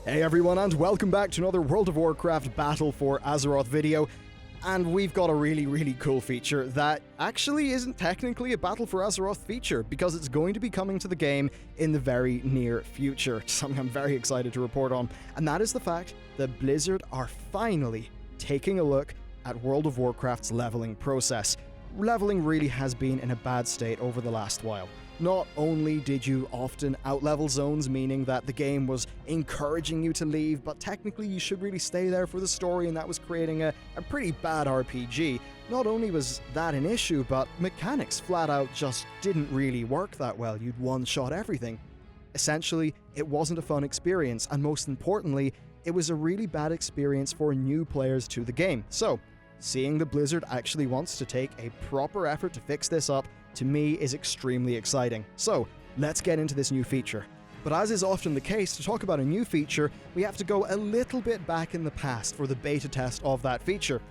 Hey everyone, and welcome back to another World of Warcraft Battle for Azeroth video. And we've got a really cool feature that actually isn't technically a Battle for Azeroth feature, because it's going to be coming to the game in the very near future. Something I'm very excited to report on, and that is the fact that Blizzard are finally taking a look at World of Warcraft's leveling process. Leveling really has been in a bad state over the last while. Not only did you often outlevel zones, meaning that the game was encouraging you to leave, but technically you should really stay there for the story, and that was creating a pretty bad RPG. Not only was that an issue, but mechanics flat out just didn't really work that well. You'd one-shot everything. Essentially, it wasn't a fun experience, and most importantly, it was a really bad experience for new players to the game. So, seeing that Blizzard actually wants to take a proper effort to fix this up, to me, is extremely exciting. So, let's get into this new feature. But as is often the case, to talk about a new feature, we have to go a little bit back in the past for the beta test of that feature.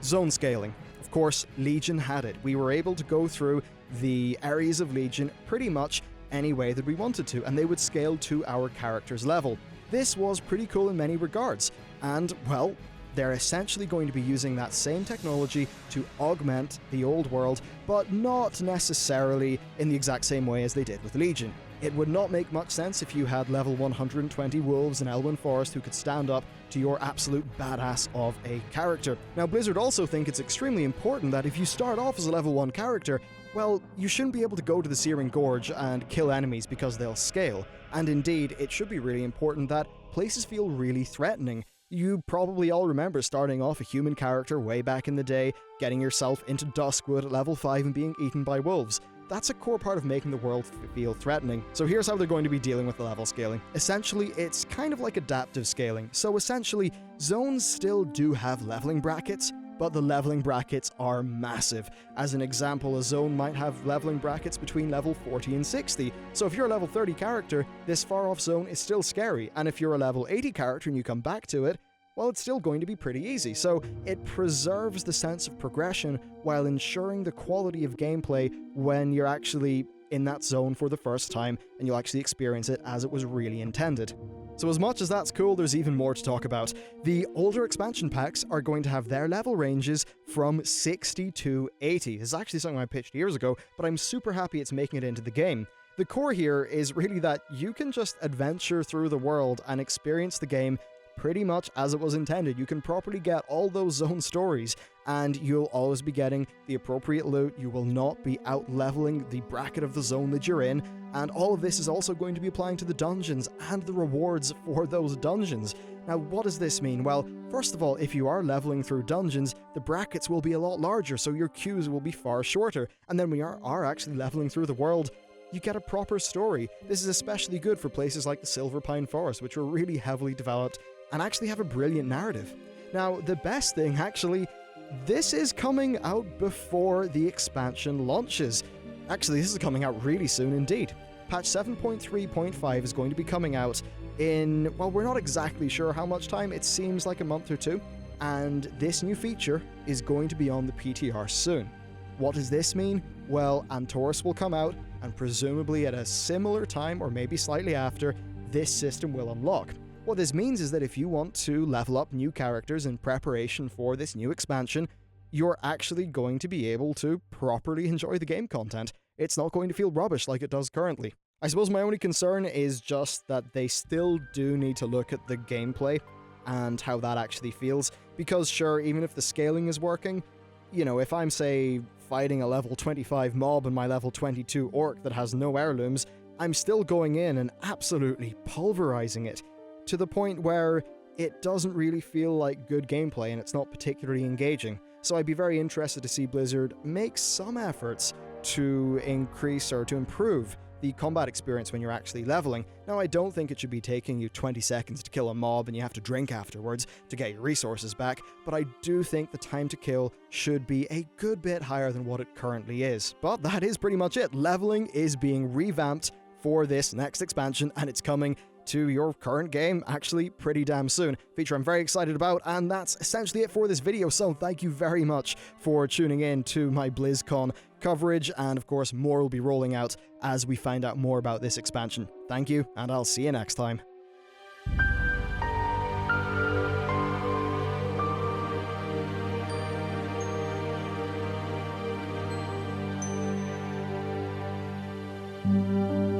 Zone scaling. Of course, Legion had it. We were able to go through the areas of Legion pretty much any way that we wanted to, and they would scale to our character's level. This was pretty cool in many regards, and, well, they're essentially going to be using that same technology to augment the old world, but not necessarily in the exact same way as they did with Legion. It would not make much sense if you had level 120 wolves in Elwyn Forest who could stand up to your absolute badass of a character. Now, Blizzard also think it's extremely important that if you start off as a level 1 character, well, you shouldn't be able to go to the Searing Gorge and kill enemies because they'll scale. And indeed, it should be really important that places feel really threatening. You probably all remember starting off a human character way back in the day, getting yourself into Duskwood at level 5 and being eaten by wolves. That's a core part of making the world feel threatening. So here's how they're going to be dealing with the level scaling. Essentially, it's kind of like adaptive scaling. So essentially, zones still do have leveling brackets, but the leveling brackets are massive. As an example, a zone might have leveling brackets between level 40 and 60. So if you're a level 30 character, this far off zone is still scary. And if you're a level 80 character and you come back to it, well, it's still going to be pretty easy. So it preserves the sense of progression while ensuring the quality of gameplay when you're actually in that zone for the first time and you'll actually experience it as it was really intended. So as much as that's cool, there's even more to talk about. The older expansion packs are going to have their level ranges from 60 to 80. This is actually something I pitched years ago, but I'm super happy it's making it into the game. The core here is really that you can just adventure through the world and experience the game pretty much as it was intended. You can properly get all those zone stories, and you'll always be getting the appropriate loot. You will not be out-leveling the bracket of the zone that you're in, and all of this is also going to be applying to the dungeons and the rewards for those dungeons. Now, what does this mean? Well, first of all, if you are leveling through dungeons, the brackets will be a lot larger, so your queues will be far shorter. And then when you are actually leveling through the world, you get a proper story. This is especially good for places like the Silverpine Forest, which were really heavily developed and actually have a brilliant narrative. Now, the best thing, actually, this is coming out before the expansion launches. Actually, this is coming out really soon indeed. Patch 7.3.5 is going to be coming out in, well, we're not exactly sure how much time. It seems like a month or two. And this new feature is going to be on the PTR soon. What does this mean? Well, Antorus will come out, and presumably at a similar time, or maybe slightly after, this system will unlock. What this means is that if you want to level up new characters in preparation for this new expansion, you're actually going to be able to properly enjoy the game content. It's not going to feel rubbish like it does currently. I suppose my only concern is just that they still do need to look at the gameplay and how that actually feels, because sure, even if the scaling is working, you know, if I'm, say, fighting a level 25 mob and my level 22 orc that has no heirlooms, I'm still going in and absolutely pulverizing it, to the point where it doesn't really feel like good gameplay and it's not particularly engaging. So I'd be very interested to see Blizzard make some efforts to increase or to improve the combat experience when you're actually leveling. Now, I don't think it should be taking you 20 seconds to kill a mob and you have to drink afterwards to get your resources back, but I do think the time to kill should be a good bit higher than what it currently is. But that is pretty much it. Leveling is being revamped for this next expansion, and it's coming to your current game actually pretty damn soon. Feature I'm very excited about, and that's essentially it for this video, so thank you very much for tuning in to my BlizzCon coverage, and of course more will be rolling out as we find out more about this expansion. Thank you, and I'll see you next time. you.